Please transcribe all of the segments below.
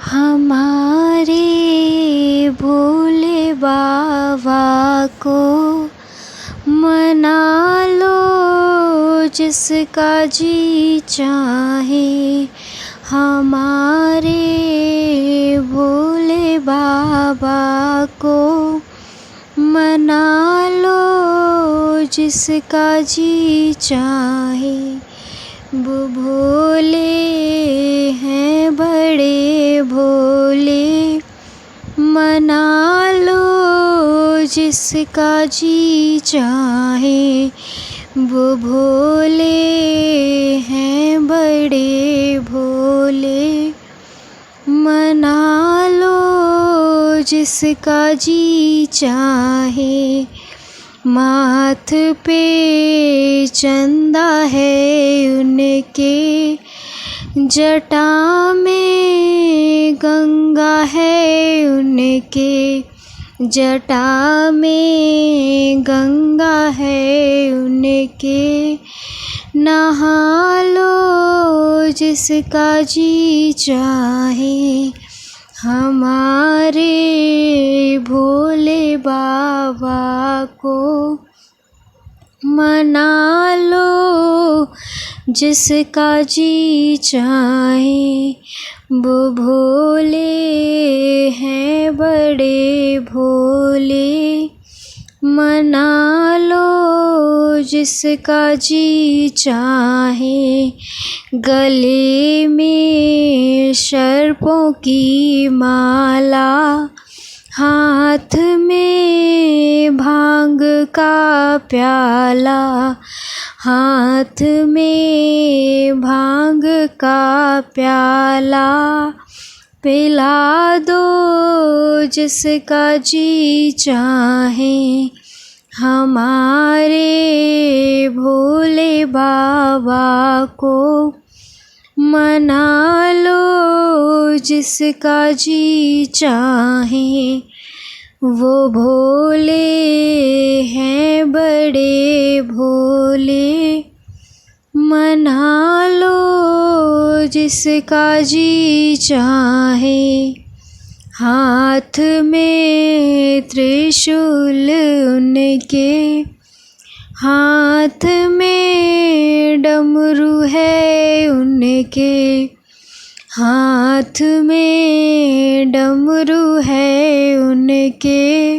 हमारे भोले बाबा को मना लो जिसका जी चाहे। हमारे भोले बाबा को मना लो जिसका जी चाहे। वो भोले हैं बड़े भोले, मना लो जिसका जी चाहे। वो भोले हैं बड़े भोले, मना लो जिसका जी चाहे। माथ पे चंदा है उनके, जटा में गंगा है उनके। जटा में गंगा है उनके, नहा लो जिसका जी चाहे। हमारे भोले बाबा को मना लो जिसका जी चाहे। वो भोले हैं बड़े भोले, मना लो जिसका जी चाहे। गले में सर्पों की माला, हाथ में भांग का प्याला। हाथ में भांग का प्याला, पिला दो जिसका जी चाहे। हमारे भोले बाबा को मना लो जिसका जी चाहे। वो भोले हैं बड़े भोले, मना लो जिसका जी चाहे। हाथ में त्रिशूल उनके, हाथ में डमरू है उनके। हाथ में डमरू है उनके,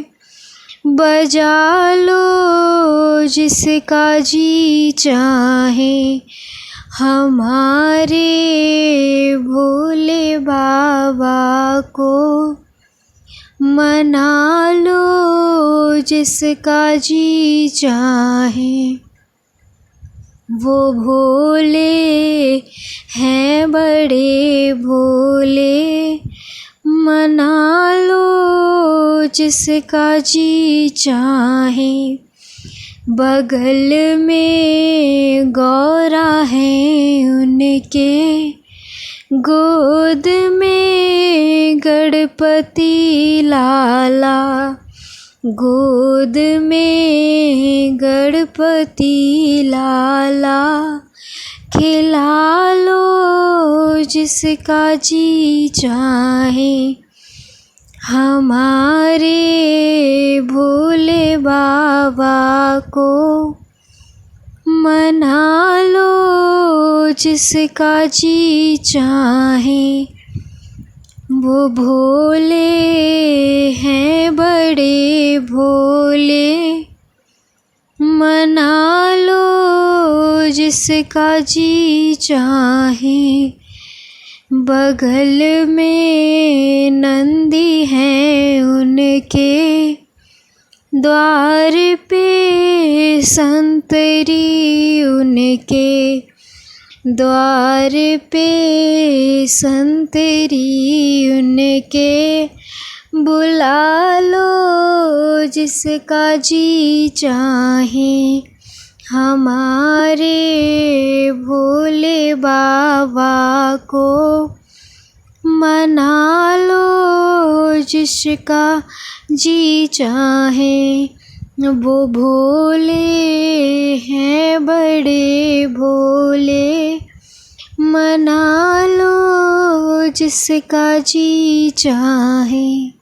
बजा लो जिसका जी चाहे। हमारे भोले बाबा को मना लो जिसका जी चाहे। वो भोले हैं बड़े भोले, मना लो जिसका जी चाहे। बगल में गौरा है उनके, गोद में गणपति लाला। गोद में गणपति लाला, खिला लो जिसका जी चाहे। हमारे भोले बाबा को मना लो जिसका जी चाहे। वो भोले हैं बड़े भोले, मना लो जिसका जी चाहे। बगल में नंदी हैं उनके, द्वार पे संतरी उनके। द्वार पे संतरी उनके, बुला लो जिसका जी चाहे। हमारे भोले बाबा को मना लो जिसका जी चाहे। वो भोले हैं बड़े भोले, मना लो जिसका जी चाहे।